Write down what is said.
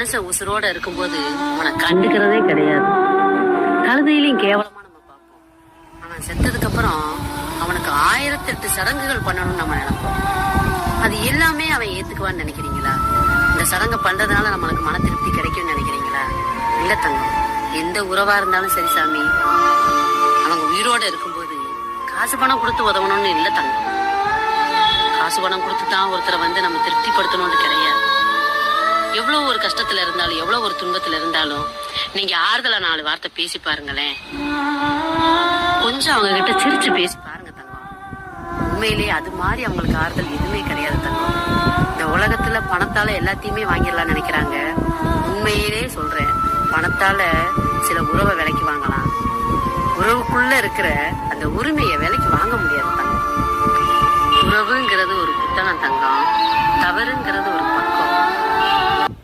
மனச உசுரோட இருக்கும்போது அவனை கண்டுக்கிறதே கிடையாது. கழுதையிலையும் கேவலமா நம்ம பார்ப்போம். அவன் செத்ததுக்கு அப்புறம் அவனுக்கு 1008 சடங்குகள் பண்ணணும்னு நம்ம நினைப்போம். அது எல்லாமே அவன் ஏத்துக்குவான்னு நினைக்கிறீங்களா? இந்த சடங்கை பண்றதுனால நம்மளுக்கு மன திருப்தி கிடைக்கும்னு நினைக்கிறீங்களா? இல்ல தங்கம், எந்த உறவா இருந்தாலும் சரி சாமி, அவங்க உயிரோட இருக்கும்போது காசு பணம் கொடுத்து உதவணும்னு இல்ல தங்கம். காசு பணம் கொடுத்து தான் ஒருத்தரை நம்ம திருப்திப்படுத்தணும்னு கிடையாது. எவ்வளவு ஒரு கஷ்டத்துல இருந்தாலும், எவ்வளவு ஒரு துன்பத்துல இருந்தாலும், நீங்க ஆறுதலா 4 வார்த்தை பேசி பாருங்களேன். கொஞ்சம் அவங்க கிட்ட சிரிச்சு பேசி பாருங்க தங்கம். உண்மையிலேயே அது மாதிரி அவங்களுக்கு ஆறுதல் எதுவுமே கிடையாது தங்கம். இந்த உலகத்துல பணத்தால எல்லாத்தையுமே வாங்கிடலாம் நினைக்கிறாங்க. உண்மையிலே சொல்றேன், பணத்தால சில உறவை விலைக்கு வாங்கலாம். உறவுக்குள்ள இருக்கிற அந்த உரிமையை விலைக்கு வாங்க முடியாது தங்கம். உறவுங்கிறது ஒரு புத்தகம் தங்கம், தவறுங்கிறது ஒரு பக்கம்.